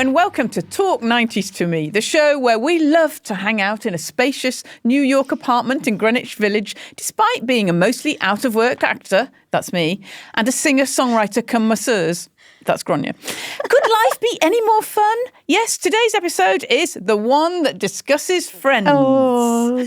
and welcome to Talk 90s to Me, the show where we love to hang out in a spacious New York apartment in Greenwich Village, despite being a mostly out-of-work actor, that's me, and a singer-songwriter come masseuse. That's Gráinne. Could life be any more fun? Yes, today's episode is the one that discusses Friends. Oh.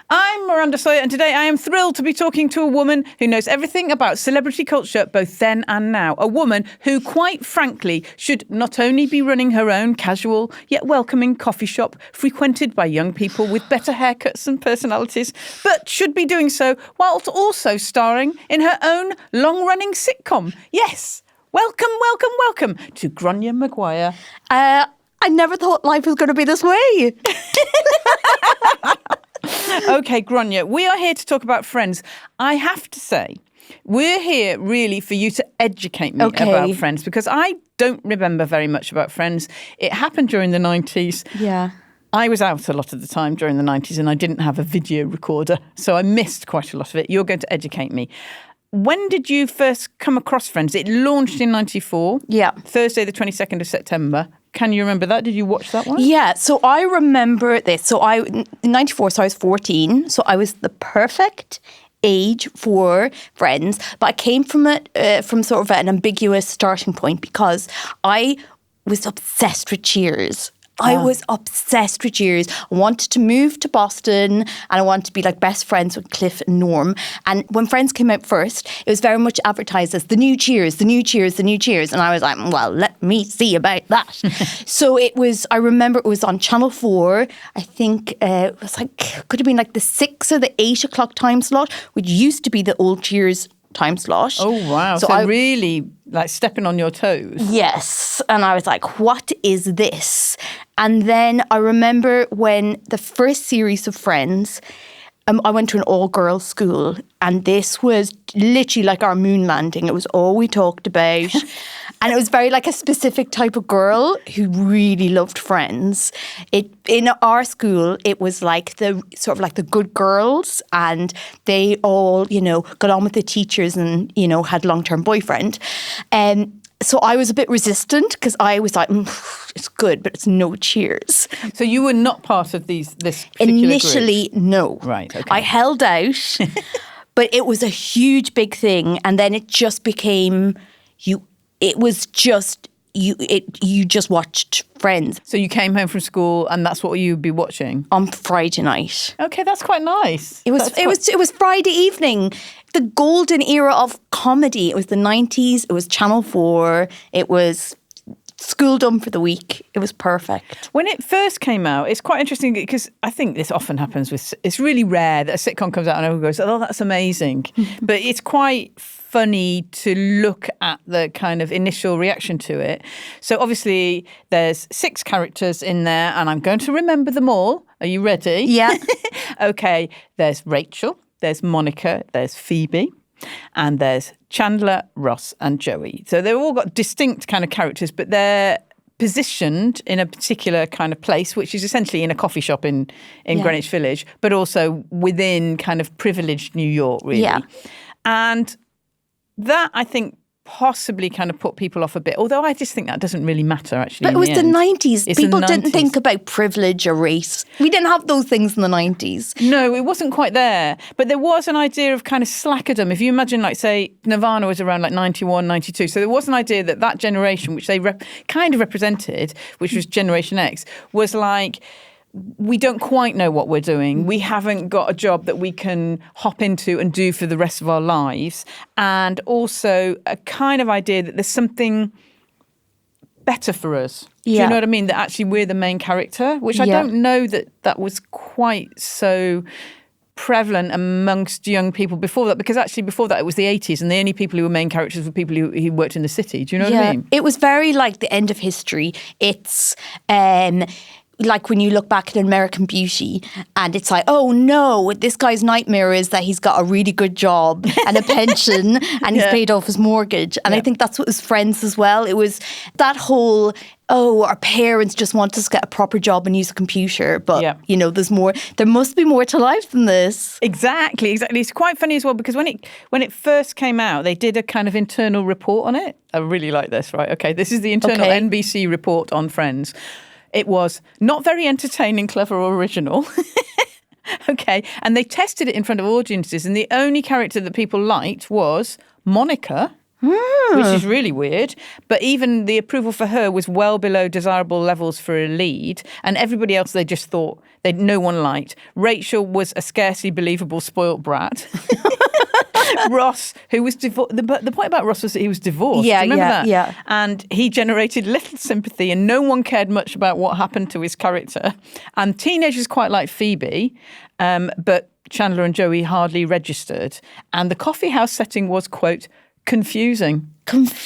I'm Miranda Sawyer, and today I am thrilled to be talking to a woman who knows everything about celebrity culture, both then and now. A woman who, quite frankly, should not only be running her own casual yet welcoming coffee shop frequented by young people with better haircuts and personalities, but should be doing so whilst also starring in her own long-running sitcom. Yes. Welcome to Gráinne Maguire. I never thought life was going to be this way. Okay, Gráinne, we are here to talk about Friends. I have to say, we're here really for you to educate me about Friends, because I don't remember very much about Friends. It happened during the 90s. Yeah. I was out a lot of the time during the 90s and I didn't have a video recorder, so I missed quite a lot of it. You're going to educate me. When did you first come across Friends? It launched in 94. Yeah. Thursday, the 22nd of September. Can you remember that? Did you watch that one? Yeah, so I remember this. So in 94, so I was 14. So I was the perfect age for Friends. But I came from it from sort of an ambiguous starting point because I was obsessed with Cheers. I was obsessed with Cheers. I wanted to move to Boston and I wanted to be like best friends with Cliff and Norm. And when Friends came out first, it was very much advertised as the new Cheers, the new Cheers, the new Cheers. And I was like, well, let me see about that. So it was, I remember it was on Channel 4. I think it was like, could have been like the 6 or the 8 o'clock time slot, which used to be the old Cheers time slot. Oh, wow. So I really like stepping on your toes. Yes. And I was like, what is this? And then I remember when the first series of Friends, I went to an all-girls school and this was literally like our moon landing. It was all we talked about. And it was very like a specific type of girl who really loved Friends. In our school, it was like the sort of like the good girls and they all, got on with the teachers and, had long-term boyfriend. So I was a bit resistant because I was like, it's good, but it's no Cheers. So you were not part of this particular Initially, group? No. Right, okay. I held out, but it was a huge, big thing. And then it just became, you just watched Friends. So you came home from school and that's what you'd be watching? On Friday night. Okay, that's quite nice. It was Friday evening. The golden era of comedy. It was the 90s. It was Channel 4. It was school done for the week. It was perfect. When it first came out, it's quite interesting because I think this often happens it's really rare that a sitcom comes out and everyone goes, oh, that's amazing. But it's quite funny to look at the kind of initial reaction to it. So obviously there's 6 characters in there and I'm going to remember them all. Are you ready? Yeah. Okay, there's Rachel. There's Monica, there's Phoebe, and there's Chandler, Ross, and Joey. So they've all got distinct kind of characters, but they're positioned in a particular kind of place, which is essentially in a coffee shop in Greenwich Village, but also within kind of privileged New York, really. Yeah. And that, I think, possibly kind of put people off a bit, although I just think that doesn't really matter, actually. But it was the 90s. It's People the 90s. didn't think about privilege or race. We didn't have those things in the 90s. No, it wasn't quite there. But there was an idea of kind of slackerdom. If you imagine, like, say, Nirvana was around like 91, 92. So there was an idea that generation, which they kind of represented, which was Generation X, was like, we don't quite know what we're doing. We haven't got a job that we can hop into and do for the rest of our lives. And also a kind of idea that there's something better for us. Do you know what I mean? That actually we're the main character, which I don't know that was quite so prevalent amongst young people before that, because actually before that it was the 80s and the only people who were main characters were people who worked in the city. Do you know what I mean? It was very like the end of history. It's like when you look back at American Beauty and it's like, oh no, this guy's nightmare is that he's got a really good job and a pension and he's paid off his mortgage. And I think that's what was Friends as well. It was that whole, oh, our parents just want us to get a proper job and use a computer. But, you know, there must be more to life than this. Exactly. It's quite funny as well because when it first came out, they did a kind of internal report on it. I really like this, right? Okay, this is the internal NBC report on Friends. It was not very entertaining, clever or original. Okay. And they tested it in front of audiences. And the only character that people liked was Monica, which is really weird. But even the approval for her was well below desirable levels for a lead. And everybody else they just thought no one liked. Rachel was a scarcely believable spoilt brat. Ross, who was divorced. The point about Ross was that he was divorced. Yeah, remember that? Yeah. And he generated little sympathy and no one cared much about what happened to his character. And teenagers quite like Phoebe, but Chandler and Joey hardly registered. And the coffee house setting was, quote, confusing.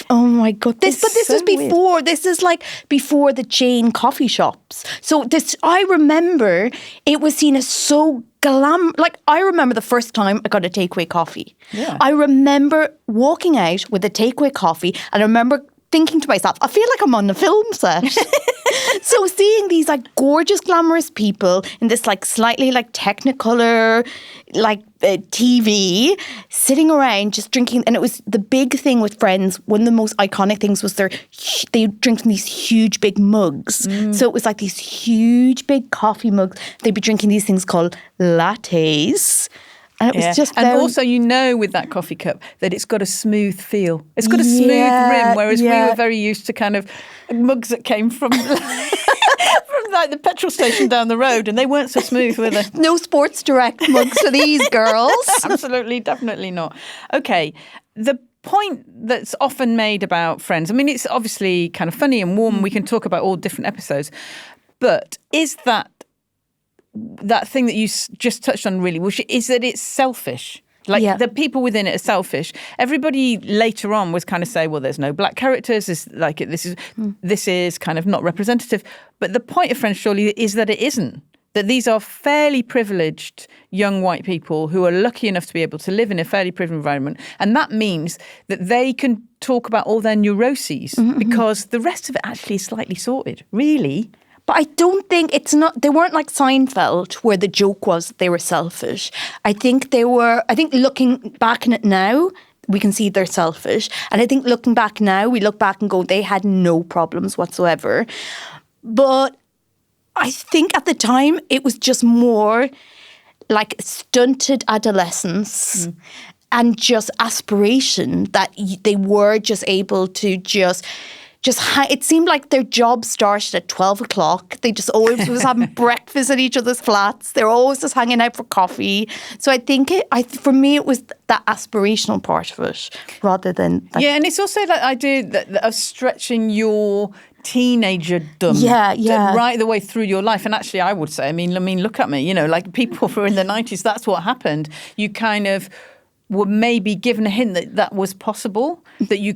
Oh my God. This so was before, weird. This is like before the chain coffee shops. So I remember it was seen as so like I remember the first time I got a takeaway coffee. Yeah. I remember walking out with a takeaway coffee and I remember thinking to myself, I feel like I'm on the film set. So seeing these like gorgeous, glamorous people in this like slightly like Technicolor like TV sitting around just drinking. And it was the big thing with Friends. One of the most iconic things was they drink from these huge big mugs. So it was like these huge big coffee mugs. They'd be drinking these things called lattes. And it was just and also, you know, with that coffee cup that it's got a smooth feel. It's got a smooth rim, whereas we were very used to kind of mugs that came from from like the petrol station down the road, and they weren't so smooth, were they? No Sports Direct mugs for these girls. Absolutely, definitely not. Okay, the point that's often made about Friends, I mean, it's obviously kind of funny and warm. We can talk about all different episodes, but is that thing that you just touched on really, which is that it's selfish. Like the people within it are selfish. Everybody later on was kind of say, well, there's no black characters. This is kind of not representative. But the point of Friends surely is that it isn't. That these are fairly privileged young white people who are lucky enough to be able to live in a fairly privileged environment. And that means that they can talk about all their neuroses because the rest of it actually is slightly sorted, really. But I don't think they weren't like Seinfeld where the joke was that they were selfish. I think looking back on it now, we can see they're selfish. And I think looking back now, we look back and go, they had no problems whatsoever. But I think at the time, it was just more like stunted adolescence and just aspiration that they were just able to it seemed like their job started at 12 o'clock. They just always was having breakfast at each other's flats. They were always just hanging out for coffee. So I think for me, it was that aspirational part of it rather than... and it's also that idea of stretching your teenagerdom right the way through your life. And actually, I would say, I mean, look at me, you know, like people who were in the 90s, that's what happened. You kind of were maybe given a hint that was possible, that you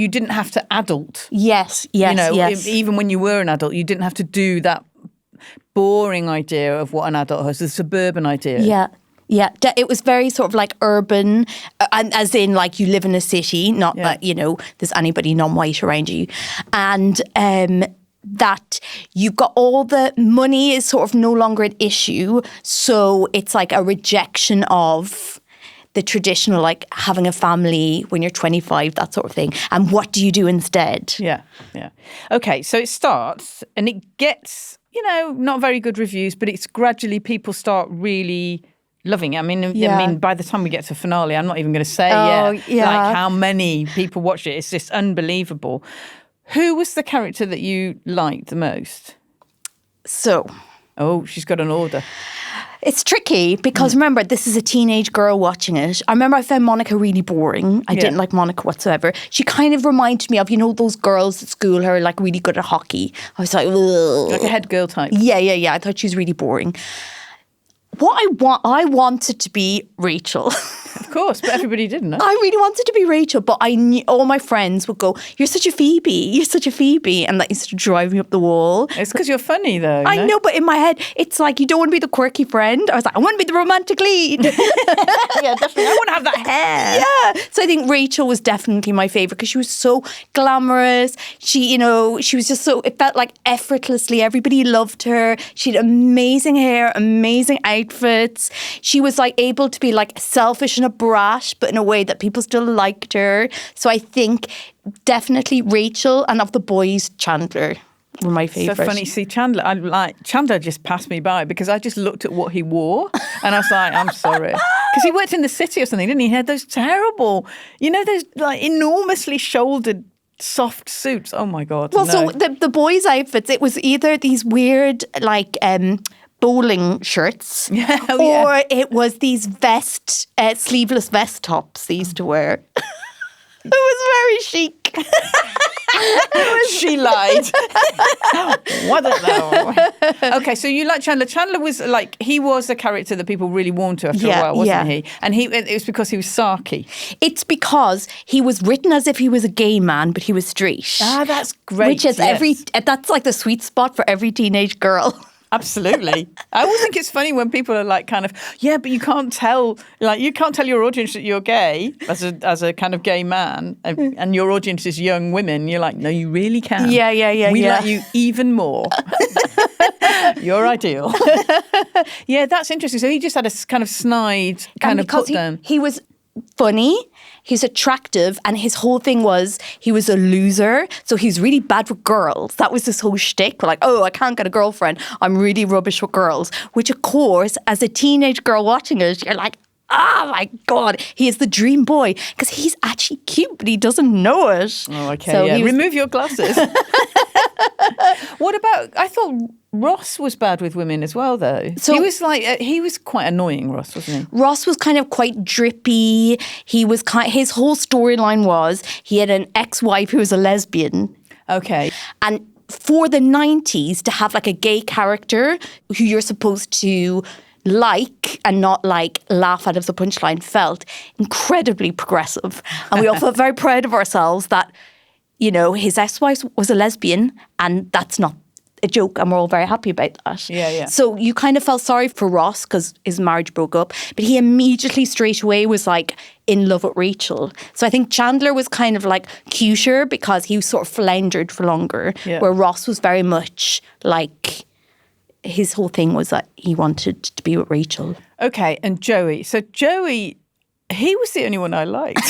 didn't have to adult. Yes. You know, even when you were an adult, you didn't have to do that boring idea of what an adult has, the suburban idea. Yeah, it was very sort of like urban, and as in like you live in a city, not that, you know, there's anybody non-white around you. And that you've got all the money is sort of no longer an issue. So it's like a rejection of the traditional, like having a family when you're 25, that sort of thing. And what do you do instead? Yeah. Okay, so it starts and it gets, you know, not very good reviews, but it's gradually people start really loving it. I mean, by the time we get to finale, I'm not even going to say like how many people watch it. It's just unbelievable. Who was the character that you liked the most? She's got an order. It's tricky because remember, this is a teenage girl watching it. I remember I found Monica really boring. I didn't like Monica whatsoever. She kind of reminded me of, you know, those girls at school who are like really good at hockey. I was like, ugh. Like a head girl type. Yeah. I thought she was really boring. What I wanted to be Rachel. Of course, but everybody didn't. No? I really wanted to be Rachel, but I knew all my friends would go, "You're such a Phoebe. You're such a Phoebe," and that used to drive me up the wall. It's because you're funny, though. I know, but in my head, it's like you don't want to be the quirky friend. I was like, I want to be the romantic lead. Yeah, definitely. I want to have that hair. Yeah. So I think Rachel was definitely my favourite because she was so glamorous. She was just so, it felt like effortlessly. Everybody loved her. She had amazing hair, amazing outfits. She was like able to be like selfish and a brat, but in a way that people still liked her. So I think definitely Rachel, and of the boys, Chandler were my favourite. So funny. See, Chandler just passed me by because I just looked at what he wore and I was like, I'm sorry. Because he worked in the city or something, didn't he? He had those terrible, those like enormously shouldered soft suits. Oh my God. Well, no. so the boys' outfits, it was either these weird like bowling shirts or it was these sleeveless vest tops they used to wear. It was very chic. She lied. Wasn't though. Okay, so you like Chandler. Chandler was like, he was a character that people really warmed to after a while, wasn't he? And it was because he was sarky. It's because he was written as if he was a gay man, but he was straight. Ah, that's great. Which is that's like the sweet spot for every teenage girl. Absolutely. I always think it's funny when people are like kind of, yeah, but you can't tell your audience that you're gay as a kind of gay man and your audience is young women. You're like, no, you really can. Yeah. We like you even more. You're ideal. Yeah, that's interesting. So he just had a kind of snide kind of put down. He was funny, he's attractive, and his whole thing was he was a loser, so he's really bad with girls. That was his whole shtick. Like, oh, I can't get a girlfriend, I'm really rubbish with girls. Which, of course, as a teenage girl watching it, you're like, oh my God, he is the dream boy. Because he's actually cute, but he doesn't know it. Oh, okay, so yeah. Remove your glasses. What about, I thought Ross was bad with women as well, though. So he was quite annoying, Ross, wasn't he? Ross was kind of quite drippy. His whole storyline was he had an ex-wife who was a lesbian. Okay. And for the 90s, to have like a gay character who you're supposed to like and not like laugh out of the punchline felt incredibly progressive. And we all felt very proud of ourselves that, his ex-wife was a lesbian and that's not a joke, and we're all very happy about that. Yeah. So you kind of felt sorry for Ross because his marriage broke up, but he immediately straight away was like in love with Rachel. So I think Chandler was kind of like cuter because he sort of floundered for longer, where Ross was very much like, his whole thing was that he wanted to be with Rachel. Okay, and Joey. So Joey, he was the only one I liked.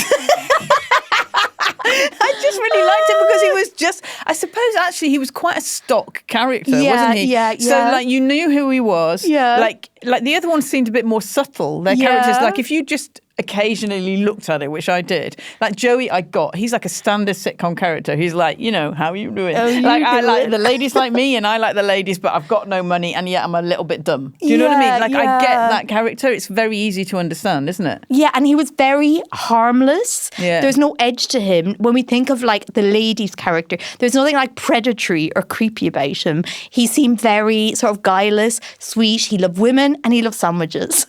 I just really liked him because he was just, I suppose actually he was quite a stock character, wasn't he? Yeah. So like you knew who he was. Yeah. Like the other ones seemed a bit more subtle. Their characters, like if you just occasionally looked at it, which I did. Like Joey, he's like a standard sitcom character. He's like, how are you doing? I like the ladies like me and I like the ladies, but I've got no money and yet I'm a little bit dumb. Do you know what I mean? Like I get that character. It's very easy to understand, isn't it? Yeah, and he was very harmless. Yeah. There's no edge to him. When we think of like the lady's character, there's nothing like predatory or creepy about him. He seemed very sort of guileless, sweet. He loved women and he loved sandwiches.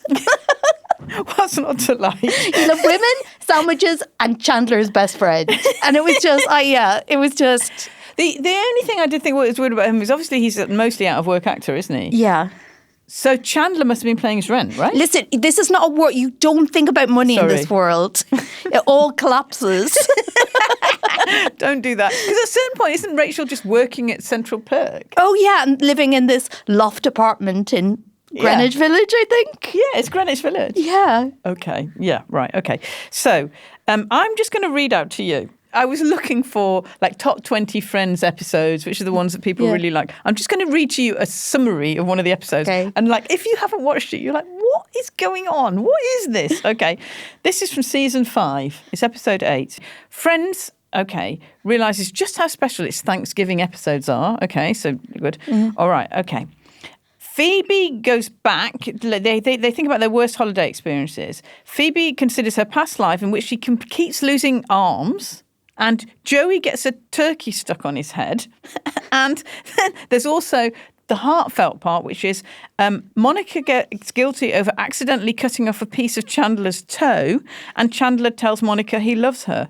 What's not to like? He loved women, sandwiches, and Chandler's best friend. And it was just, it was just... The only thing I did think was weird about him is obviously he's a mostly out of work actor, isn't he? Yeah. So Chandler must have been paying his rent, right? Listen, this is not a world. You don't think about money in this world. It all collapses. Don't do that. Because at a certain point, isn't Rachel just working at Central Perk? Oh, yeah, and living in this loft apartment in Greenwich Village, I think. Yeah, it's Greenwich Village. Yeah. Okay. Yeah, right. Okay. So I'm just going to read out to you. I was looking for like top 20 Friends episodes, which are the ones that people really like. I'm just going to read to you a summary of one of the episodes. Okay. And like, if you haven't watched it, you're like, what is going on? What is this? Okay. This is from season 5. It's episode 8. Friends, realises just how special its Thanksgiving episodes are. Okay, so good. Mm-hmm. All right, okay. Phoebe goes back. They think about their worst holiday experiences. Phoebe considers her past life in which she keeps losing arms. And Joey gets a turkey stuck on his head. And then there's also the heartfelt part, which is Monica gets guilty over accidentally cutting off a piece of Chandler's toe, and Chandler tells Monica he loves her.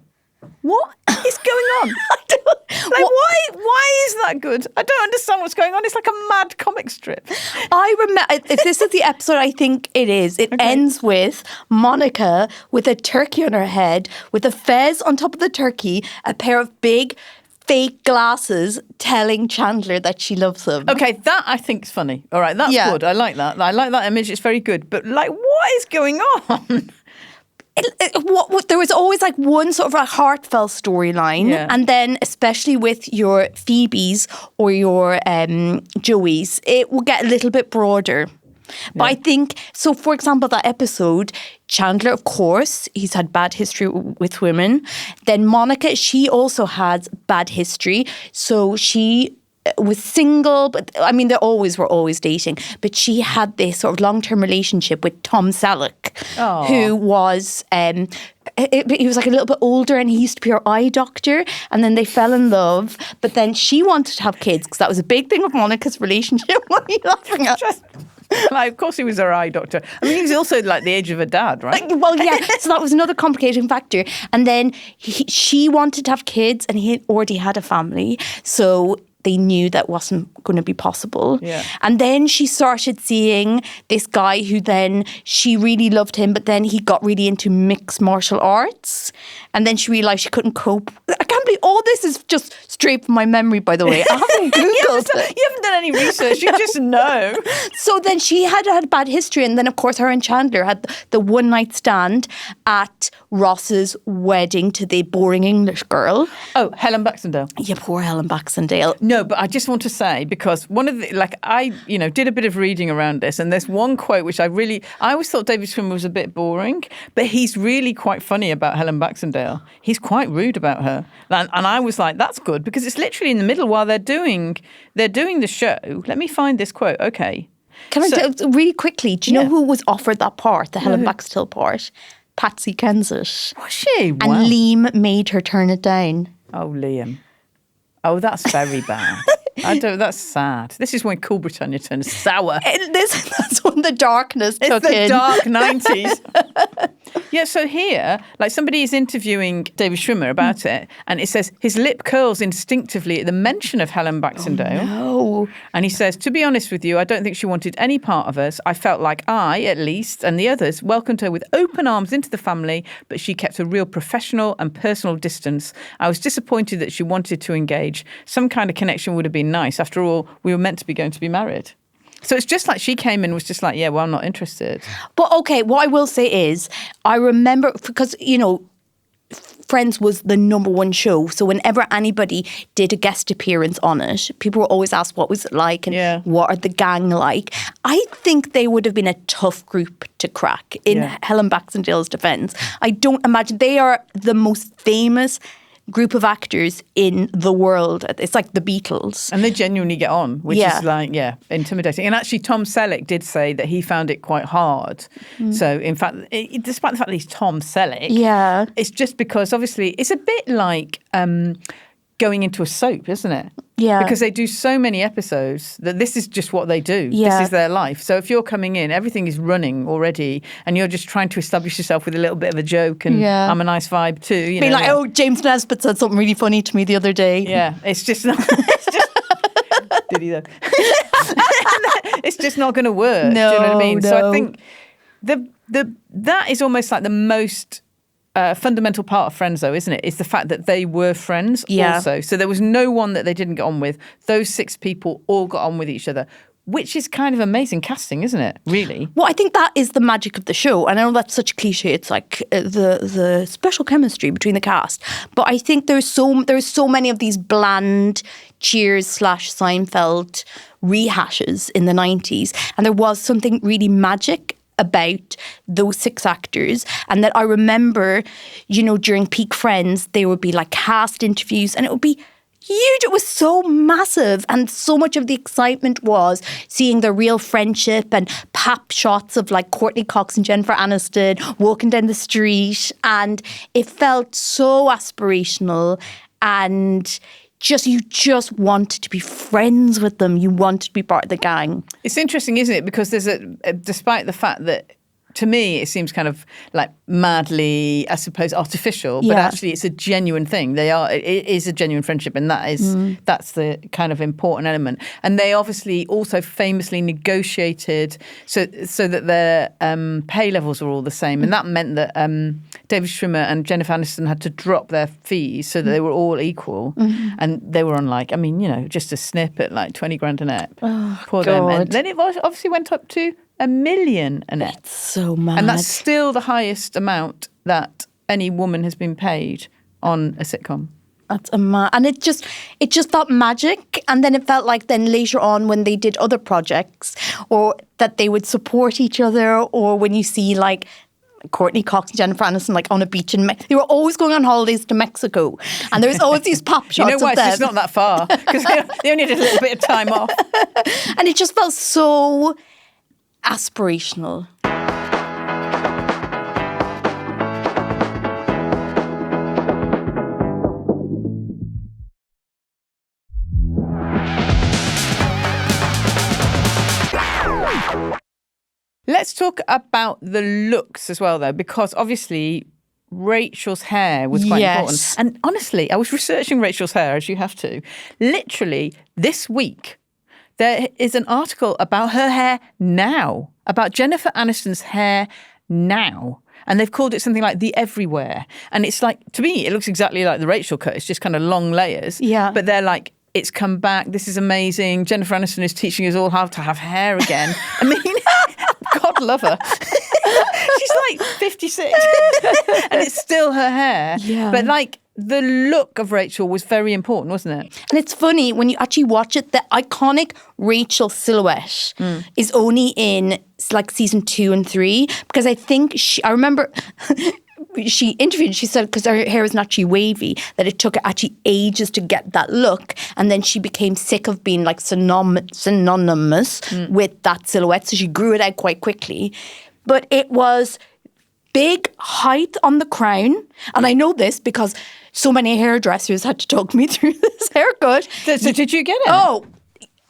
What is going on? Why is that good? I don't understand what's going on. It's like a mad comic strip. I remember, if this is the episode, I think it is. It ends with Monica with a turkey on her head, with a fez on top of the turkey, a pair of big fake glasses, telling Chandler that she loves him. Okay, that I think is funny. All right, that's good. I like that. I like that image. It's very good. But like, what is going on? There was always like one sort of a heartfelt storyline, and then especially with your Phoebes or your Joeys, it will get a little bit broader. But I think, so for example, that episode, Chandler, of course, he's had bad history with women. Then Monica, she also has bad history. So she was single, but I mean, they were always dating. But she had this sort of long-term relationship with Tom Selleck, who was, he was like a little bit older, and he used to be her eye doctor. And then they fell in love. But then she wanted to have kids, because that was a big thing of Monica's relationship. What are you laughing at? Like, of course he was her eye doctor. I mean, he was also like the age of her dad, right? Well, yeah. So that was another complicating factor. And then she wanted to have kids, and he already had a family. So they knew that wasn't going to be possible. Yeah. And then she started seeing this guy who then she really loved him, but then he got really into mixed martial arts. And then she realised she couldn't cope. I can't believe all this is just straight from my memory, by the way. I haven't Googled it. You haven't done any research, you just know. So then she had bad history. And then, of course, her and Chandler had the one night stand at Ross's wedding to the boring English girl. Oh, Helen Baxendale. Yeah, poor Helen Baxendale. No, but I just want to say, because one of the, I did a bit of reading around this, and there's one quote which I always thought David Schwimmer was a bit boring, but he's really quite funny about Helen Baxendale. He's quite rude about her. And I was like, that's good, because it's literally in the middle while they're doing the show. Let me find this quote. Okay. Can I tell really quickly, do you know who was offered that part, the Helen Baxendale part? Patsy Kensit. Was she? Wow. And Liam made her turn it down. Oh, Liam. Oh, that's very bad. That's sad. This is when Cool Britannia turns sour. That's when the darkness took in. It's the dark 90s. Yeah, so here, like somebody is interviewing David Schwimmer about it, and it says his lip curls instinctively at the mention of Helen Baxendale. Oh, no. And he says, to be honest with you, I don't think she wanted any part of us. I felt like I, at least, and the others welcomed her with open arms into the family, but she kept a real professional and personal distance. I was disappointed that she wanted to engage. Some kind of connection would have been nice. After all, we were meant to be going to be married. So it's just like she came in and was just like, yeah, well, I'm not interested. But okay, what I will say is, I remember, because, Friends was the number one show. So whenever anybody did a guest appearance on it, people were always asked what was it like and what are the gang like. I think they would have been a tough group to crack in Helen Baxendale's defence. I don't imagine they are the most famous group of actors in the world. It's like the Beatles. And they genuinely get on, which is like, intimidating. And actually, Tom Selleck did say that he found it quite hard. So, in fact, despite the fact that he's Tom Selleck, it's just because, obviously, it's a bit like going into a soap, isn't it? Yeah. Because they do so many episodes that this is just what they do. Yeah. This is their life. So if you're coming in, everything is running already, and you're just trying to establish yourself with a little bit of a joke and I'm a nice vibe too. Being like, oh, James Nesbitt said something really funny to me the other day. Yeah, it's just not... Did he though? It's just not going to work. No, do you know what I mean? No. So I think that is almost like the most... fundamental part of Friends, though, isn't it? It's the fact that they were friends also. So there was no one that they didn't get on with. Those 6 people all got on with each other, which is kind of amazing casting, isn't it? Really? Well, I think that is the magic of the show. And I know that's such a cliche. It's like the special chemistry between the cast. But I think there's so many of these bland Cheers/Seinfeld rehashes in the 90s. And there was something really magic about those 6 actors, and that I remember, during peak Friends, there would be like cast interviews, and it would be huge. It was so massive, and so much of the excitement was seeing the real friendship and pap shots of like Courtney Cox and Jennifer Aniston walking down the street, and it felt so aspirational. And you just wanted to be friends with them. You wanted to be part of the gang. It's interesting, isn't it? Because there's despite the fact that, to me, it seems kind of like madly, I suppose, artificial, but actually it's a genuine thing. It is a genuine friendship, and that's the kind of important element. And they obviously also famously negotiated so that their pay levels were all the same, and that meant that David Schwimmer and Jennifer Aniston had to drop their fees so that they were all equal, and they were on just a snip at like 20 grand an ep. Oh, Poor them. And then it obviously went up to $1 million an ep. It's so mad. And that's still the highest amount that any woman has been paid on a sitcom. That's and it just felt magic. And then it felt like then later on when they did other projects, or that they would support each other, or when you see like Courtney Cox and Jennifer Aniston like on a beach in Mexico. They were always going on holidays to Mexico, and there was always these pop shots. You know why? Of them. It's not that far, because they only did a little bit of time off. And it just felt so aspirational. Let's talk about the looks as well, though, because obviously Rachel's hair was quite important. And honestly, I was researching Rachel's hair, as you have to. Literally, this week, there is an article about her hair now, about Jennifer Aniston's hair now. And they've called it something like the everywhere. And it's like, to me, it looks exactly like the Rachel cut. It's just kind of long layers. Yeah. But they're like, it's come back. This is amazing. Jennifer Aniston is teaching us all how to have hair again. I mean, God love her. She's like 56 and it's still her hair. Yeah. But like the look of Rachel was very important, wasn't it? And it's funny, when you actually watch it, the iconic Rachel silhouette is only in like season 2 and 3, because I think I remember she interviewed, she said, because her hair is naturally wavy, that it took her actually ages to get that look. And then she became sick of being like synonymous with that silhouette. So she grew it out quite quickly. But it was big height on the crown. And I know this because so many hairdressers had to talk me through this haircut. So did you get it? Oh,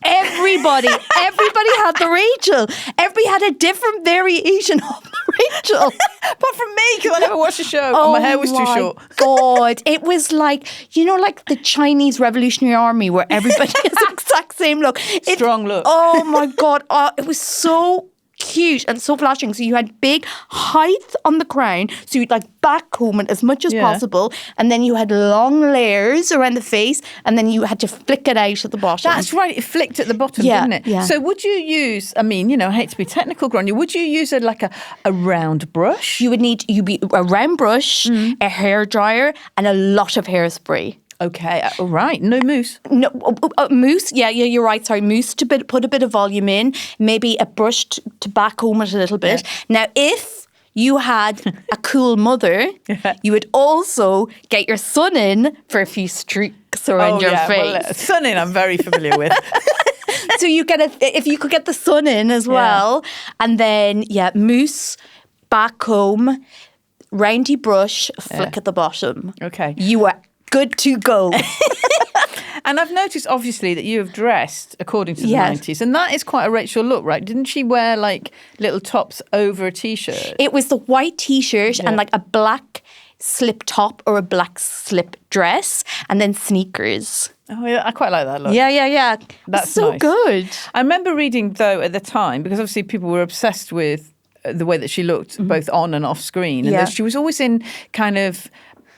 everybody had the Rachel. Everybody had a different variation of the Rachel. Apart from me, because I never watched the show. And my hair was too short. God, it was like, like the Chinese Revolutionary Army, where everybody has the exact same look. Strong look. Oh my God. It was so cute and so flashing. So you had big height on the crown, so you'd like backcomb it as much as possible, and then you had long layers around the face, and then you had to flick it out at the bottom. That's right, it flicked at the bottom, didn't it? Yeah. So would you use, I mean, I hate to be technical, Gráinne, would you use a round brush? You would need a round brush, a hairdryer, and a lot of hairspray. Okay, right. No mousse. No, mousse. Yeah, you're right. Sorry, mousse to put a bit of volume in. Maybe a brush to back home it a little bit. Yeah. Now, if you had a cool mother, you would also get your sun in for a few streaks around your face. Well, sun in, I'm very familiar with. So you if you could get the sun in as well, and then mousse, back home, roundy brush, flick at the bottom. Okay, you are good to go. And I've noticed, obviously, that you have dressed according to the 90s. And that is quite a Rachel look, right? Didn't she wear, like, little tops over a T-shirt? It was the white T-shirt and, like, a black slip top or a black slip dress, and then sneakers. Oh, yeah, I quite like that look. Yeah. That's so nice. Good. I remember reading, though, at the time, because obviously people were obsessed with the way that she looked, both on and off screen. And that she was always in kind of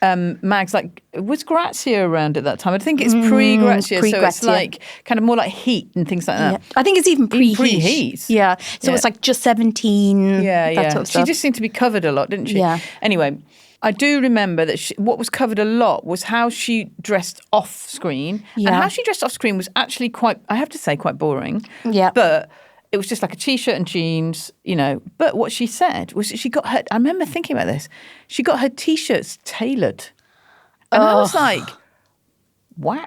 mags like, was Grazia around at that time? I think it's pre-Grazia, so it's like kind of more like Heat and things like that. Yeah. I think it's even pre-Heat. Pre-Heat. Yeah, so it's like just 17. That sort of stuff. She just seemed to be covered a lot, didn't she? Yeah. Anyway, I do remember that what was covered a lot was how she dressed off screen. Yeah. And how she dressed off screen was actually quite, I have to say, quite boring. Yeah. But it was just like a T-shirt and jeans, But what she said was that she got her, I remember thinking about this, she got her T-shirts tailored. And I was like, wow,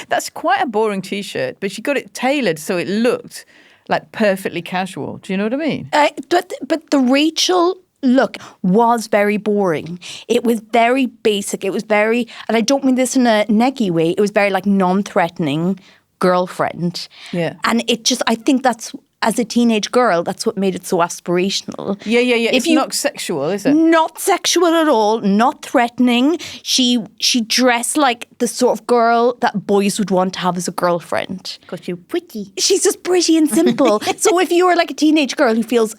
that's quite a boring T-shirt. But she got it tailored so it looked like perfectly casual. Do you know what I mean? But the Rachel look, was very boring. It was very basic. It was very, and I don't mean this in a neggy way, it was very like non-threatening girlfriend. Yeah. And it just, I think that's, as a teenage girl, that's what made it so aspirational. Yeah. It's not sexual, is it? Not sexual at all, not threatening. She dressed like the sort of girl that boys would want to have as a girlfriend. Because you're pretty. She's just pretty and simple. So if you are like a teenage girl who feels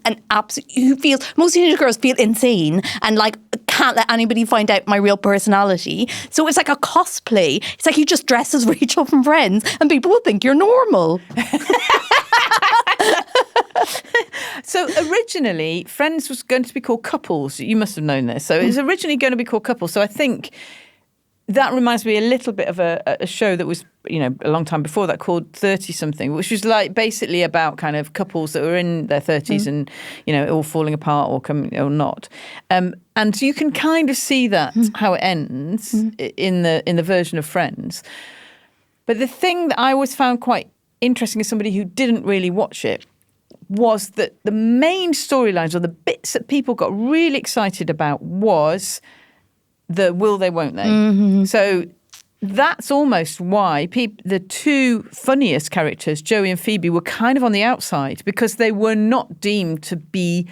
most teenage girls feel insane and like can't let anybody find out my real personality. So it's like a cosplay. It's like you just dress as Rachel from Friends and people will think you're normal. So originally, Friends was going to be called Couples. You must have known this. So it was originally going to be called Couples. So I think that reminds me a little bit of a show that was, a long time before that called 30-something, which was like basically about kind of couples that were in their 30s and, all falling apart or coming or not. And you can kind of see that how it ends in the version of Friends. But the thing that I always found quite interesting as somebody who didn't really watch it was that the main storylines or the bits that people got really excited about was the will they, won't they. Mm-hmm. So that's almost why the two funniest characters, Joey and Phoebe, were kind of on the outside because they were not deemed to be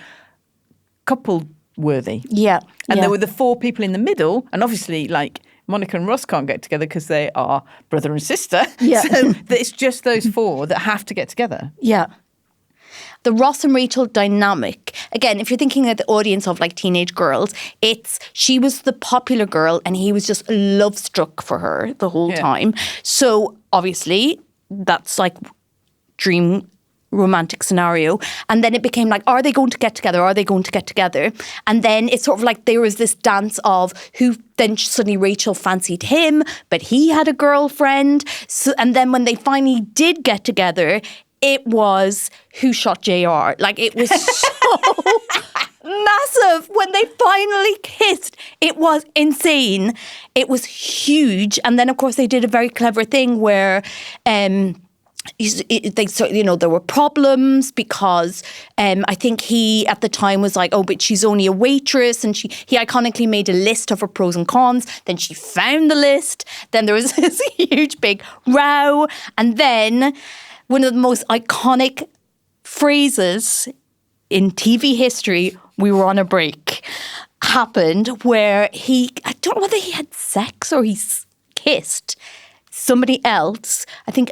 couple worthy. Yeah. And there were the four people in the middle, and obviously like Monica and Ross can't get together because they are brother and sister. Yeah. So it's just those four that have to get together. Yeah. The Ross and Rachel dynamic, again, if you're thinking of the audience of like teenage girls, she was the popular girl and he was just love struck for her the whole time. So obviously that's like dream romantic scenario. And then it became like, are they going to get together? Are they going to get together? And then it's sort of like there was this dance of who then suddenly Rachel fancied him, but he had a girlfriend. So, and then when they finally did get together, it was who shot JR. Like it was so massive when they finally kissed. It was insane. It was huge. And then of course they did a very clever thing where there were problems because I think he at the time was like, oh, but she's only a waitress, and he iconically made a list of her pros and cons. Then she found the list. Then there was this huge big row, and then one of the most iconic phrases in TV history, "We were on a break," happened where I don't know whether he had sex or he kissed somebody else, I think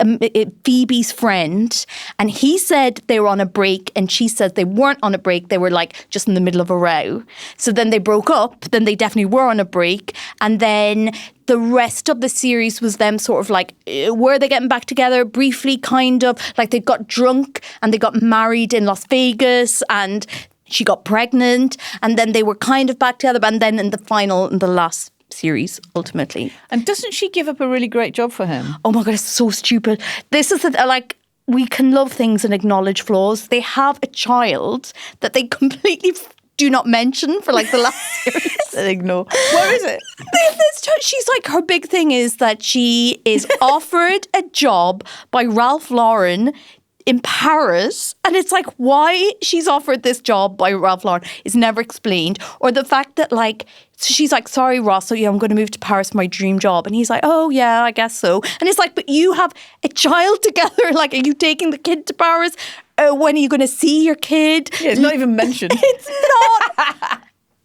Phoebe's friend, and he said they were on a break and she said they weren't on a break, they were like just in the middle of a row. So then they broke up, then they definitely were on a break, and then the rest of the series was them sort of like, were they getting back together briefly, kind of, like they got drunk and they got married in Las Vegas and she got pregnant and then they were kind of back together, and then in the last series ultimately. And doesn't she give up a really great job for him? Oh my God, it's so stupid. This is we can love things and acknowledge flaws. They have a child that they completely do not mention for like the last series. Ignore. Where is it? She's like, her big thing is that she is offered a job by Ralph Lauren in Paris, and it's like why she's offered this job by Ralph Lauren is never explained, or the fact that like she's like, sorry Ross, so yeah, I'm going to move to Paris for my dream job, and he's like, oh yeah, I guess so, and it's like, but you have a child together, like, are you taking the kid to Paris? When are you going to see your kid? Yeah, it's not even mentioned. It's not.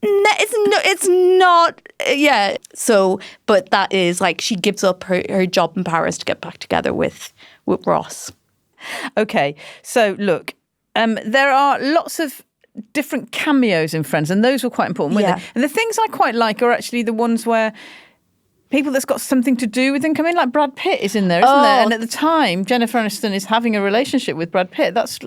It's not. Yeah. So, but that is like she gives up her job in Paris to get back together with Ross. Okay, so look, there are lots of different cameos in Friends, and those were quite important, weren't they? And the things I quite like are actually the ones where people that's got something to do with them come in, like Brad Pitt is in there, isn't there? And at the time, Jennifer Aniston is having a relationship with Brad Pitt. That's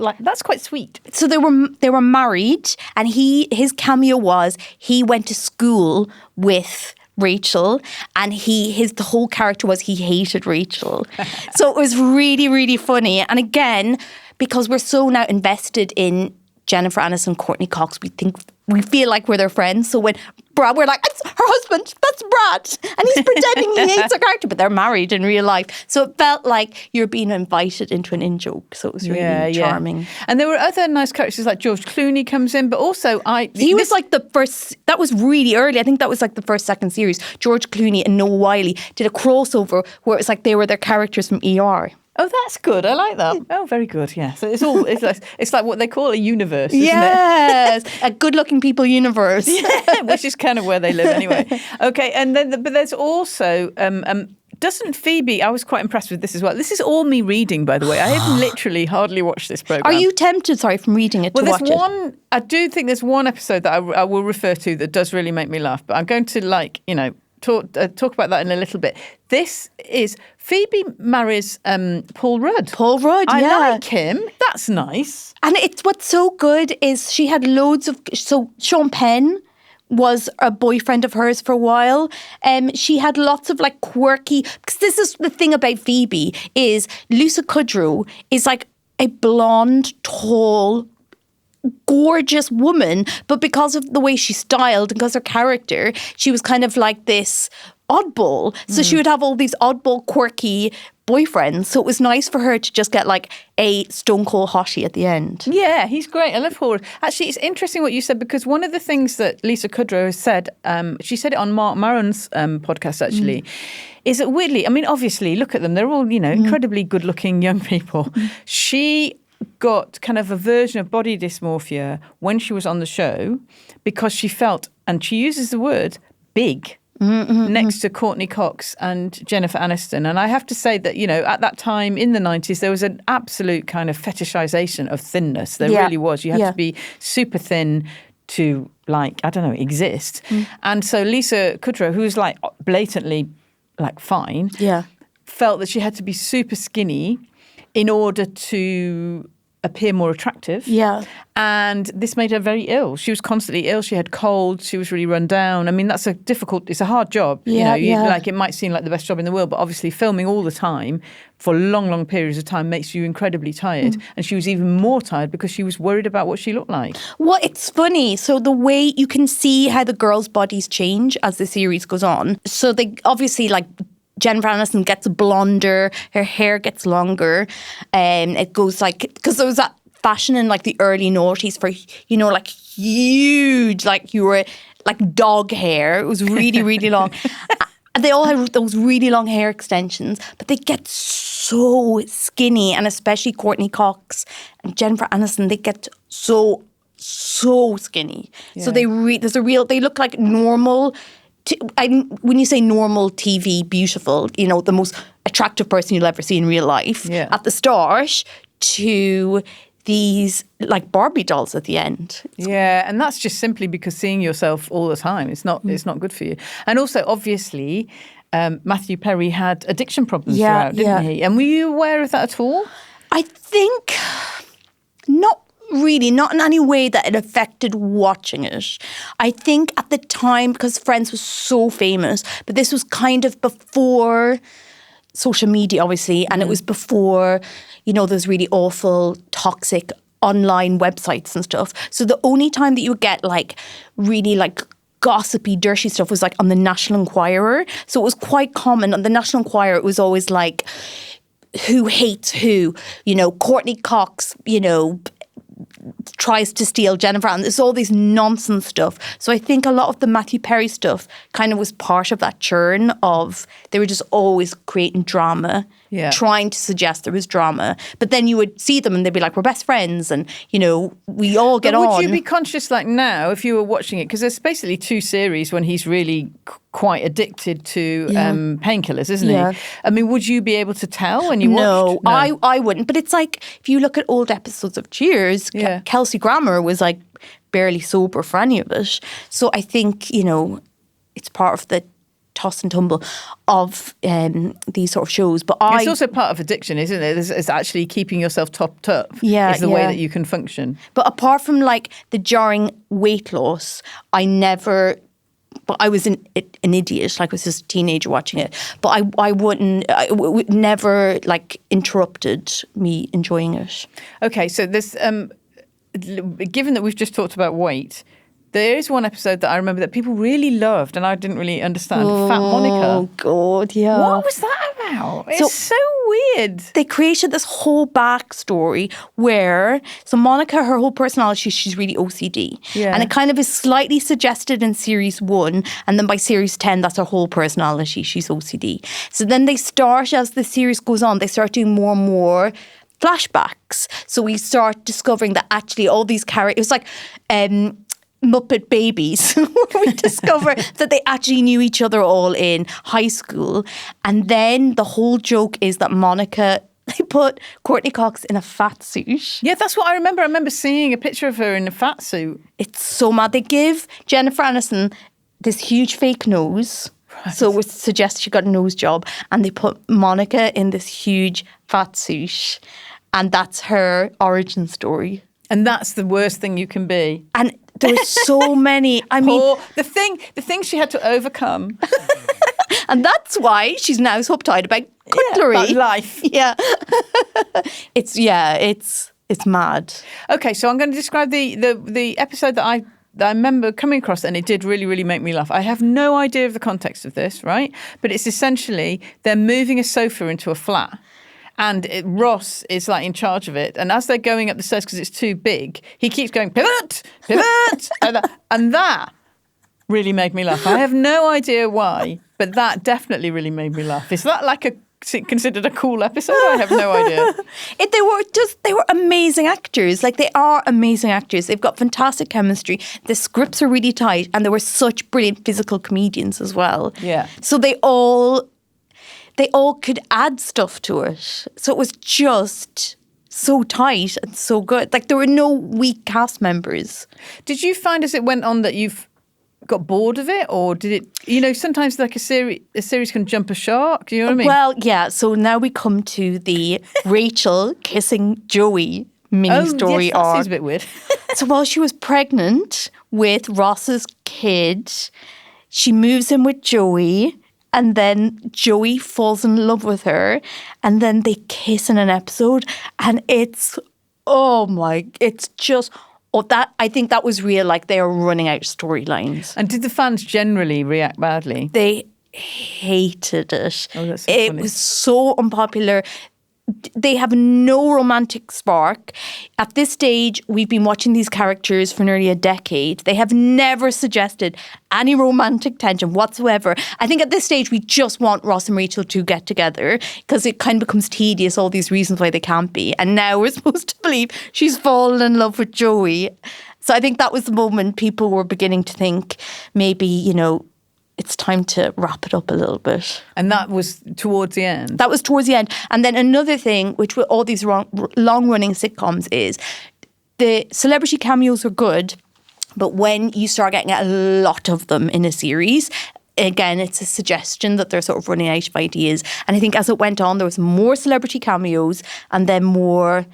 quite sweet. So they were married, and his cameo was he went to school with Rachel, and the whole character was he hated Rachel. So it was really, really funny. And again, because we're so now invested in Jennifer Aniston, Courtney Cox, we think we feel like we're their friends. So when Brad, we're like, it's her husband, that's Brad. And he's pretending he hates her character, but they're married in real life. So it felt like you're being invited into an in-joke. So it was really charming. And there were other nice characters, like George Clooney comes in, but also He was like the first, that was really early. I think that was like the first, second series. George Clooney and Noah Wiley did a crossover where it was like they were their characters from ER. Oh, that's good. I like that. Oh, very good. Yeah. So it's like what they call a universe, isn't yes, a good-looking people universe. Yeah, which is kind of where they live anyway. Okay, and then but there's also doesn't Phoebe? I was quite impressed with this as well. This is all me reading, by the way. I have literally hardly watched this program. Are you tempted? Sorry, from reading it to watch it? Well, there's one. I do think there's one episode that I will refer to that does really make me laugh. But I'm going to talk about that in a little bit. This is Phoebe marries Paul Rudd. Paul Rudd, I yeah. like him. That's nice. And it's what's so good is she had loads of... So Sean Penn was a boyfriend of hers for a while. She had lots of like quirky... Because this is the thing about Phoebe is Lisa Kudrow is like a blonde, tall, gorgeous woman, but because of the way she's styled and because her character, she was kind of like this oddball. So she would have all these oddball, quirky boyfriends. So it was nice for her to just get like a stone cold hottie at the end. Yeah, he's great. I love Paul. Actually, it's interesting what you said because one of the things that Lisa Kudrow has said, she said it on Mark Maron's podcast actually, is that weirdly, I mean, obviously, look at them. They're all, incredibly good-looking young people. She got kind of a version of body dysmorphia when she was on the show because she felt, and she uses the word, big next to Courtney Cox and Jennifer Aniston. And I have to say that, at that time in the 90s, there was an absolute kind of fetishization of thinness. There really was. You had to be super thin to, exist. And so Lisa Kudrow, who was like blatantly fine, felt that she had to be super skinny in order to appear more attractive. Yeah. And this made her very ill. She was constantly ill. She had colds. She was really run down. I mean, it's a hard job. It might seem like the best job in the world, but obviously filming all the time for long, long periods of time makes you incredibly tired. And she was even more tired because she was worried about what she looked like. Well, it's funny. So the way you can see how the girls' bodies change as the series goes on. So they obviously Jennifer Aniston gets blonder, her hair gets longer, and it goes because there was that fashion in the early noughties for huge, you were dog hair. It was really, really long. And they all had those really long hair extensions, but they get so skinny, and especially Courtney Cox and Jennifer Aniston, they get so skinny. Yeah. So they look like normal. When you say normal TV, beautiful, the most attractive person you'll ever see in real life at the start to these Barbie dolls at the end. Yeah, and that's just simply because seeing yourself all the time, it's not good for you. And also, obviously, Matthew Perry had addiction problems throughout, didn't he? And were you aware of that at all? I think not really, not in any way that it affected watching it. I think at the time, because Friends was so famous, but this was kind of before social media, obviously, and it was before, those really awful, toxic online websites and stuff. So the only time that you would get really gossipy, dirty stuff was on the National Enquirer. So it was quite common. On the National Enquirer, it was always who hates who, Courtney Cox, tries to steal Jennifer, and there's all this nonsense stuff. So I think a lot of the Matthew Perry stuff kind of was part of that churn of they were just always creating drama, trying to suggest there was drama. But then you would see them and they'd be like, we're best friends and, we all get on. Would you be conscious now if you were watching it? Because there's basically two series when he's really quite addicted to painkillers, isn't he? I mean, would you be able to tell when you watched? No, I wouldn't. But it's if you look at old episodes of Cheers, Kelsey Grammer was barely sober for any of it. So I think, it's part of the toss and tumble of these sort of shows. But it's also part of addiction, isn't it? It's actually keeping yourself topped up is the way that you can function. But apart from the jarring weight loss, but I was an idiot, I was just a teenager watching it. But it would never interrupted me enjoying it. Okay, so this, given that we've just talked about weight, There is one episode that I remember that people really loved and I didn't really understand. Fat Monica. Oh, God, yeah. What was that about? It's so weird. They created this whole backstory where, so Monica, her whole personality, she's really OCD. Yeah. And it kind of is slightly suggested in series 1. And then by series 10, that's her whole personality. She's OCD. So then they start, as the series goes on, they start doing more and more flashbacks. So we start discovering that actually all these characters, it was like Muppet Babies. We discover that they actually knew each other all in high school. And then the whole joke is that Monica, they put Courtney Cox in a fat suit. Yeah, that's what I remember. I remember seeing a picture of her in a fat suit. It's so mad. They give Jennifer Aniston this huge fake nose. Right. So it suggests she got a nose job. And they put Monica in this huge fat suit. And that's her origin story. And that's the worst thing you can be. And there were so many. I mean, the thing she had to overcome. And that's why she's now so uptight about cutlery. About life. Yeah. It's mad. Okay, so I'm going to describe the episode that I remember coming across, and it did really, really make me laugh. I have no idea of the context of this, right? But it's essentially they're moving a sofa into a flat. And Ross is like in charge of it. And as they're going up the stairs, because it's too big, he keeps going, pivot, pivot. and that really made me laugh. I have no idea why, but that definitely really made me laugh. Is that like considered a cool episode? I have no idea. They were amazing actors. Like, they are amazing actors. They've got fantastic chemistry. The scripts are really tight. And they were such brilliant physical comedians as well. Yeah. So they all could add stuff to it. So it was just so tight and so good. Like, there were no weak cast members. Did you find as it went on that you've got bored of it? Or did it, sometimes like a series can jump a shark. You know what I mean? Well, yeah. So now we come to the Rachel kissing Joey mini story that arc. seems a bit weird. So while she was pregnant with Ross's kid, she moves in with Joey. And then Joey falls in love with her. And then they kiss in an episode. And I think that was real. Like, they are running out of storylines. And did the fans generally react badly? They hated it. Oh, that's so it funny. was so unpopular. They have no romantic spark. At this stage, we've been watching these characters for nearly a decade. They have never suggested any romantic tension whatsoever. I think at this stage, we just want Ross and Rachel to get together because it kind of becomes tedious, all these reasons why they can't be. And now we're supposed to believe she's fallen in love with Joey. So I think that was the moment people were beginning to think maybe, it's time to wrap it up a little bit. And that was towards the end? That was towards the end. And then another thing, which with all these long-running sitcoms, is the celebrity cameos are good, but when you start getting a lot of them in a series, again, it's a suggestion that they're sort of running out of ideas. And I think as it went on, there was more celebrity cameos and then more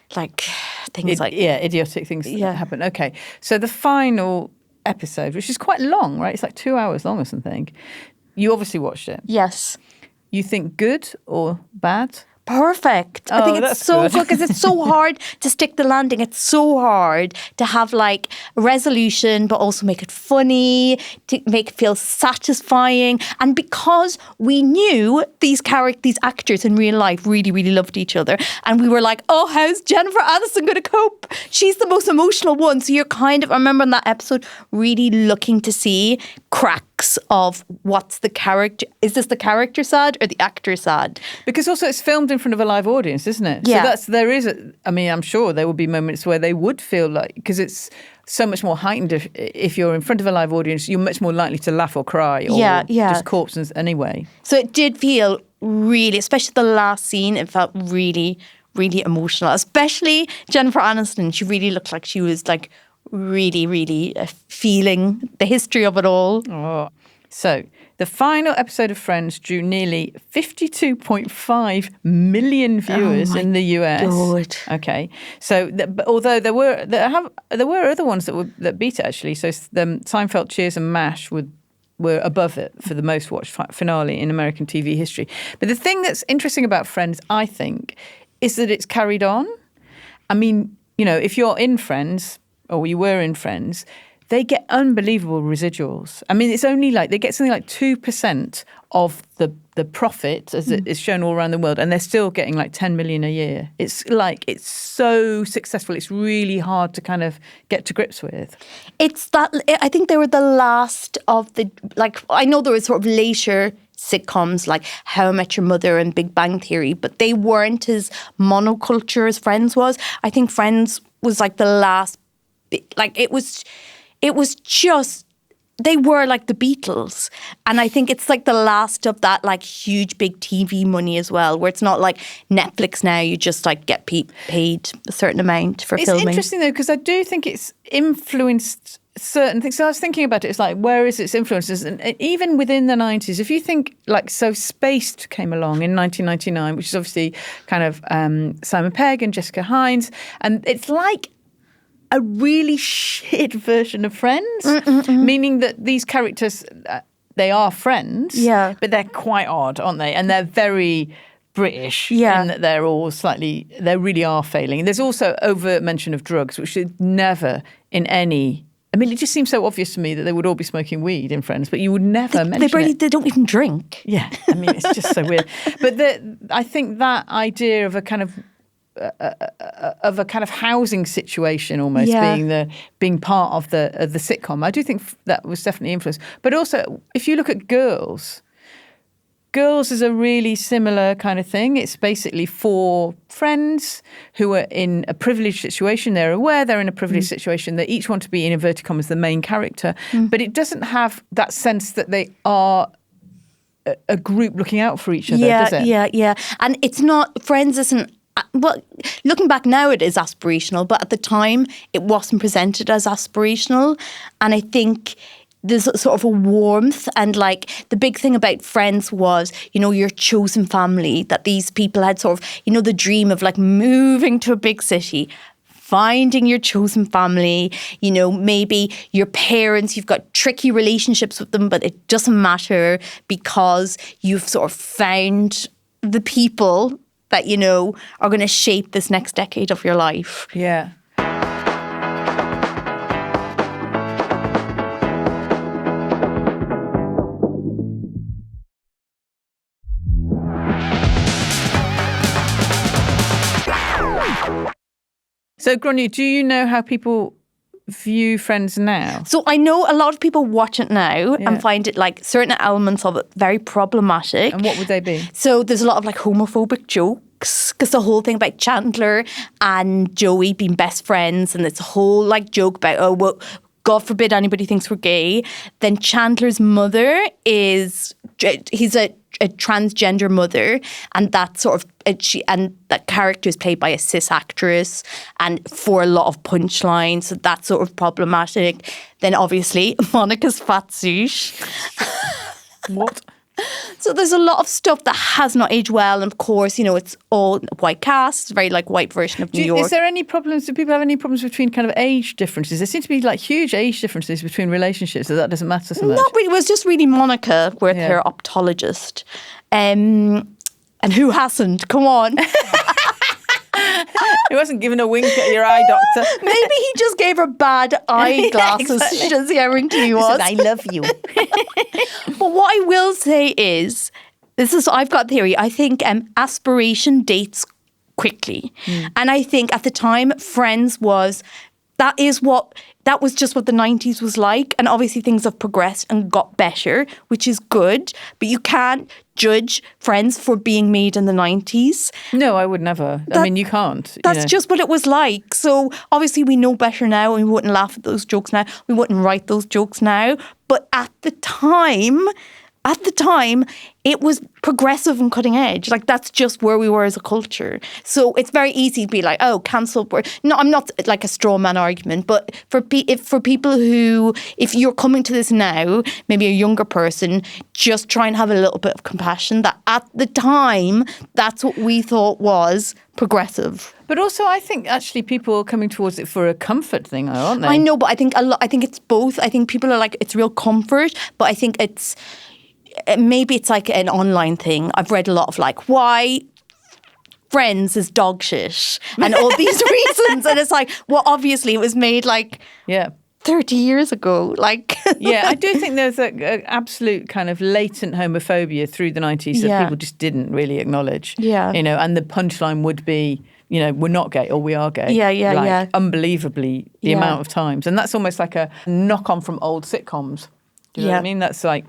things idiotic things that happen. Okay, so the final episode, which is quite long, right? It's like 2 hours long or something. You obviously watched it. Yes. You think good or bad? Perfect. I think it's so good because it's so hard to stick the landing. It's so hard to have like a resolution, but also make it funny, to make it feel satisfying. And because we knew these actors in real life really, really loved each other. And we were like, oh, how's Jennifer Aniston going to cope? She's the most emotional one. So you're I remember in that episode, really looking to see cracks of what's the character. Is this the character sad or the actor sad? Because also it's filmed in front of a live audience, isn't it? Yeah. So I'm sure there will be moments where they would feel like, because it's so much more heightened if you're in front of a live audience, you're much more likely to laugh or cry or just corpses anyway. So it did feel really, especially the last scene, it felt really, really emotional. Especially Jennifer Aniston. She really looked like she was like really, really feeling the history of it all. Oh. So the final episode of Friends drew nearly 52.5 million viewers in the US. God. Okay, so although there were other ones that beat it actually. So the Seinfeld, Cheers, and MASH were above it for the most watched finale in American TV history. But the thing that's interesting about Friends, I think, is that it's carried on. I mean, if you're in Friends or you were in Friends, they get unbelievable residuals. I mean, it's only like they get something like 2% of the profit as it is shown all around the world, and they're still getting like 10 million a year. It's so successful. It's really hard to kind of get to grips with. It's that, I think they were the last of the, like, I know there was sort of later sitcoms like How I Met Your Mother and Big Bang Theory, but they weren't as monoculture as Friends was. I think Friends was like the last, like it was just, they were like the Beatles. And I think it's like the last of that like huge big TV money as well, where it's not like Netflix now, you just like get paid a certain amount for filming. It's interesting though, because I do think it's influenced certain things. So I was thinking about it, it's like, where is its influences? And even within the 90s, if you think like, so Spaced came along in 1999, which is obviously kind of Simon Pegg and Jessica Hines. And it's like a really shit version of Friends, meaning that these characters, they are friends, but they're quite odd, aren't they? And they're very British in that they're all slightly, they really are failing. And there's also overt mention of drugs, which should never in any, I mean, it just seems so obvious to me that they would all be smoking weed in Friends, but you would never mention it. They don't even drink. Yeah, I mean, it's just so weird. But I think that idea of a kind of housing situation almost being part of the sitcom, I do think that was definitely influenced. But also, if you look at Girls is a really similar kind of thing. It's basically 4 friends who are in a privileged situation. They're aware they're in a privileged situation. They each want to be, in inverted commas, the main character. But it doesn't have that sense that they are a group looking out for each other, does it? Yeah. And it's not, Friends isn't, well, looking back now, it is aspirational, but at the time, it wasn't presented as aspirational. And I think there's sort of a warmth, and like the big thing about Friends was, you know, your chosen family, that these people had sort of, you know, the dream of like moving to a big city, finding your chosen family, you know, maybe your parents, you've got tricky relationships with them, but it doesn't matter because you've sort of found the people that, you know, are going to shape this next decade of your life. Yeah. So, Gráinne, do you know how people view Friends now? So I know a lot of people watch it now and find it like certain elements of it very problematic. And what would they be? So there's a lot of like homophobic jokes, because the whole thing about Chandler and Joey being best friends, and it's a whole like joke about, oh, well, God forbid anybody thinks we're gay. Then Chandler's mother he's a transgender mother, and that sort of that character is played by a cis actress, and for a lot of punchlines, so that's sort of problematic. Then obviously Monica's fat suit. What? So there's a lot of stuff that has not aged well, and of course, you know, it's all white cast. It's very like white version of New York. Is there any problems? Do people have any problems between kind of age differences? There seem to be like huge age differences between relationships, so that doesn't matter so much. No, but it was just really Monica with her optologist. And who hasn't? Come on. He wasn't giving a wink at your eye doctor. Maybe he just gave her bad eyeglasses. Exactly. She doesn't see how wrinkly he was. I love you. But what I will say is, I've got a theory. I think aspiration dates quickly. And I think at the time, Friends that was just what the 90s was like. And obviously things have progressed and got better, which is good. But you can't judge Friends for being made in the 90s. No, I would never. I mean, you can't. That's just what it was like. So obviously we know better now, and we wouldn't laugh at those jokes now. We wouldn't write those jokes now. But at the time, it was progressive and cutting edge. Like, that's just where we were as a culture. So it's very easy to be like, oh, cancel. No, I'm not like a straw man argument, but for people who, if you're coming to this now, maybe a younger person, just try and have a little bit of compassion that at the time, that's what we thought was progressive. But also, I think actually people are coming towards it for a comfort thing, aren't they? I know, but I think it's both. I think people are like, it's real comfort, but I think maybe it's like an online thing. I've read a lot of like, why Friends is dog shit and all these reasons. And it's like, well, obviously it was made like 30 years ago. Like, Yeah, I do think there's a absolute kind of latent homophobia through the 90s that people just didn't really acknowledge. Yeah. You know, and the punchline would be, you know, we're not gay or we are gay. Yeah. Unbelievably, the amount of times. And that's almost like a knock-on from old sitcoms. Do you know what I mean? That's like,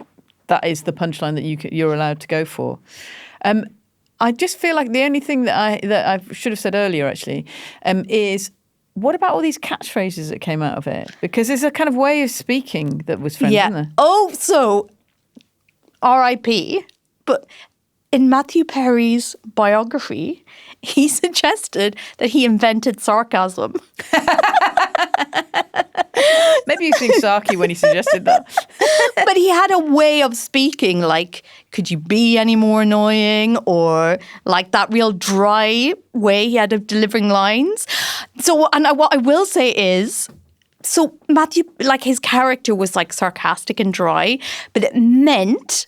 that is the punchline that you're allowed to go for. I just feel like the only thing that I should have said earlier, actually, is what about all these catchphrases that came out of it? Because there's a kind of way of speaking that was friends, isn't there? Oh, so R.I.P. But in Matthew Perry's biography, he suggested that he invented sarcasm. Maybe he was being sarky when he suggested that. But he had a way of speaking, like, could you be any more annoying? Or like that real dry way he had of delivering lines. So, and what I will say is, so Matthew, like his character was like sarcastic and dry, but it meant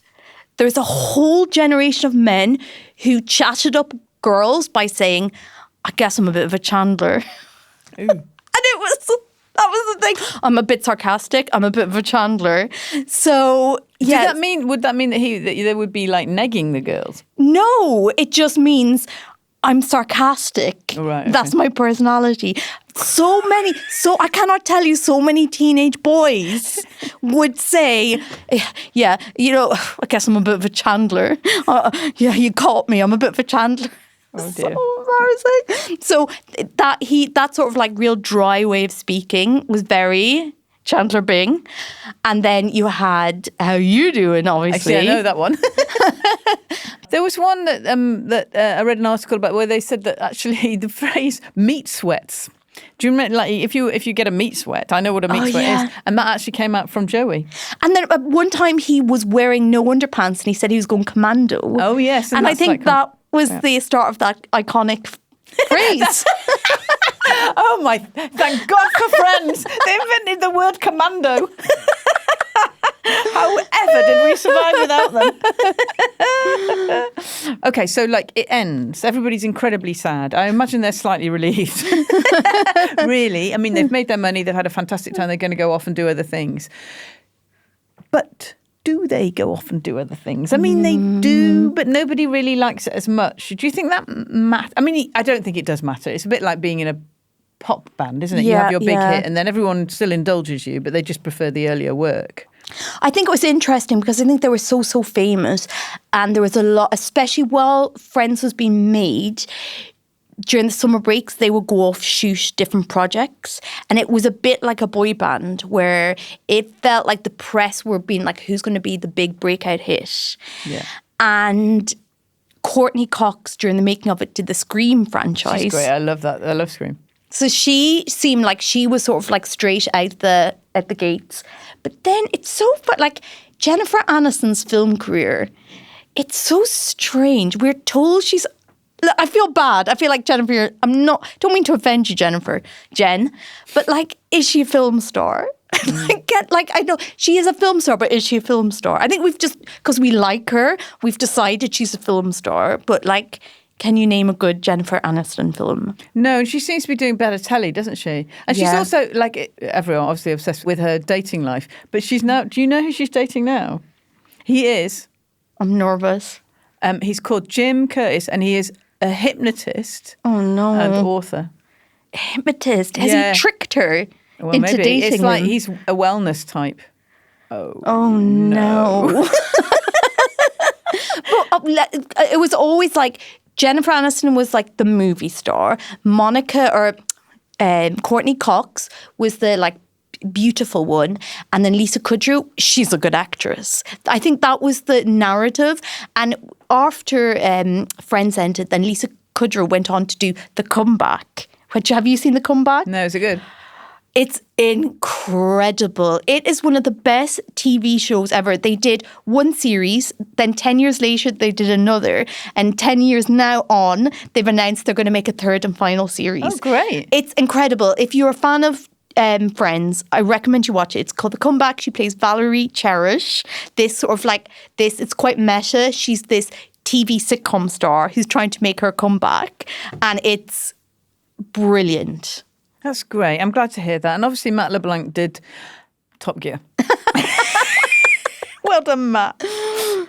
there's a whole generation of men who chatted up girls by saying, I guess I'm a bit of a Chandler. Ooh. That was the thing. I'm a bit sarcastic. I'm a bit of a Chandler. So, yeah. Would that mean that they would be like negging the girls? No, it just means I'm sarcastic. Oh, right, okay. That's my personality. I cannot tell you, so many teenage boys would say, yeah, you know, I guess I'm a bit of a Chandler. Yeah, you caught me. I'm a bit of a Chandler. Oh dear. So embarrassing. So that sort of like real dry way of speaking was very Chandler Bing. And then you had How You Doing, obviously. Actually, I know that one. There was one that I read an article about where they said that actually the phrase meat sweats. Do you remember, like, if you get a meat sweat, I know what a meat sweat is, and that actually came out from Joey. And then at one time he was wearing no underpants and he said he was going commando. Oh, yes. And I think that was the start of that iconic phrase. Oh, my, thank God for Friends. They invented the word commando. However did we survive without them? Okay, so like it ends. Everybody's incredibly sad. I imagine they're slightly relieved. Really. I mean, they've made their money. They've had a fantastic time. They're going to go off and do other things. But do they go off and do other things? I mean, they do, but nobody really likes it as much. Do you think that matters? I mean, I don't think it does matter. It's a bit like being in a pop band, isn't it? You have your big hit and then everyone still indulges you, but they just prefer the earlier work. I think it was interesting because I think they were so famous, and there was a lot, especially while Friends was being made, during the summer breaks, they would go off shoot different projects. And it was a bit like a boy band where it felt like the press were being like, who's going to be the big breakout hit? Yeah. And Courtney Cox, during the making of it, did the Scream franchise. She's great. I love that. I love Scream. So she seemed like she was sort of like straight out at the gates. But then it's so like Jennifer Aniston's film career, it's so strange. We're told she's, I feel bad. I feel like Jennifer, don't mean to offend you, Jen, but like, is she a film star? I know she is a film star, but is she a film star? I think we've just, because we like her, we've decided she's a film star, but like, can you name a good Jennifer Aniston film? No, she seems to be doing better telly, doesn't she? And she's also, like, everyone obviously obsessed with her dating life. But she's now, do you know who she's dating now? He is. I'm nervous. He's called Jim Curtis, and he is a hypnotist. Oh, no. And author. Hypnotist? Has he tricked her into maybe. Dating It's like him? he's a wellness type. Oh no. But it was always like, Jennifer Aniston was like the movie star. Monica or Courtney Cox was the like beautiful one. And then Lisa Kudrow, she's a good actress. I think that was the narrative. And after Friends ended, then Lisa Kudrow went on to do The Comeback. Have you seen The Comeback? No, is it good? It's incredible. It is one of the best TV shows ever. They did one series, then 10 years later they did another, and 10 years now on, they've announced they're going to make a third and final series. Oh, great. It's incredible. If you're a fan of Friends, I recommend you watch it. It's called The Comeback. She plays Valerie Cherish. This sort of like this, it's quite meta. She's this TV sitcom star who's trying to make her comeback, and it's brilliant. That's great. I'm glad to hear that. And obviously Matt LeBlanc did Top Gear. Well done, Matt.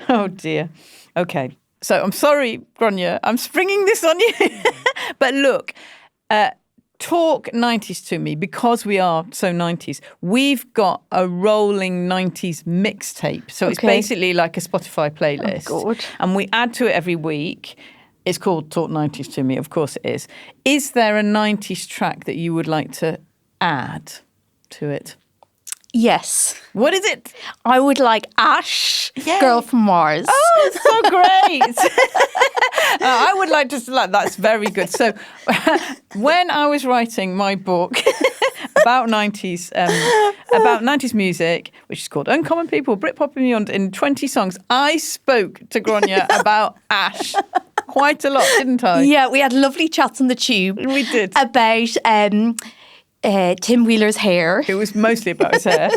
Oh, dear. Okay. So I'm sorry, Gráinne, I'm springing this on you. But look, talk 90s to me, because we are so 90s. We've got a rolling 90s mixtape. So it's basically like a Spotify playlist. Oh, God. And we add to it every week. It's called Talk 90s to me. Of course it is. Is there a 90s track that you would like to add to it? Yes. What is it? I would like Ash, Yay. Girl from Mars. Oh, so great. I would like to, that's very good. So when I was writing my book about 90s music, which is called Uncommon People, Britpop and Beyond, in 20 songs, I spoke to Gráinne about Ash quite a lot, didn't I? Yeah, we had lovely chats on the tube. We did. About Tim Wheeler's hair. It was mostly about his hair.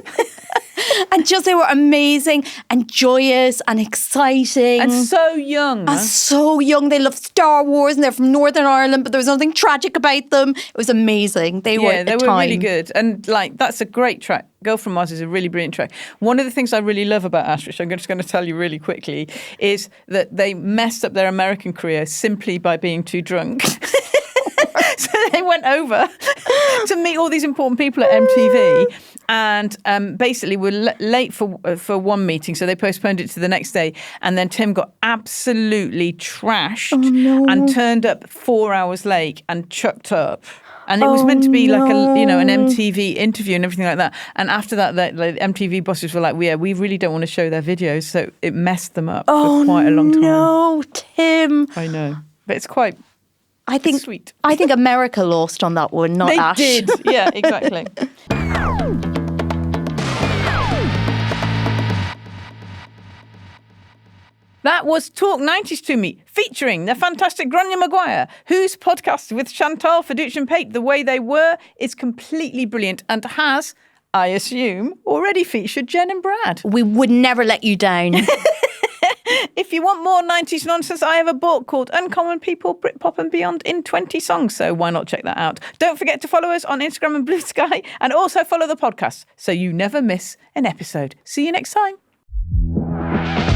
And just they were amazing and joyous and exciting. And so young. And so young. They love Star Wars and they're from Northern Ireland, but there was nothing tragic about them. It was amazing. They were really good. And that's a great track. Girl from Mars is a really brilliant track. One of the things I really love about Ash, which I'm just going to tell you really quickly, is that they messed up their American career simply by being too drunk. So they went over to meet all these important people at MTV and basically were late for one meeting. So they postponed it to the next day. And then Tim got absolutely trashed and turned up 4 hours late and chucked up. And it was meant to be like an MTV interview and everything like that. And after that, the MTV bosses were like, we really don't want to show their videos. So it messed them up for quite a long time. Oh, no, Tim. I know. But it's quite... sweet. I think America lost on that one, not Ash. They did. Yeah, exactly. That was Talk 90s to me, featuring the fantastic Gráinne Maguire, whose podcast with Chantal Fiducian and Pape, The Way They Were, is completely brilliant and has, I assume, already featured Jen and Brad. We would never let you down. If you want more 90s nonsense, I have a book called Uncommon People, Britpop and Beyond in 20 songs. So why not check that out? Don't forget to follow us on Instagram and Blue Sky, and also follow the podcast so you never miss an episode. See you next time.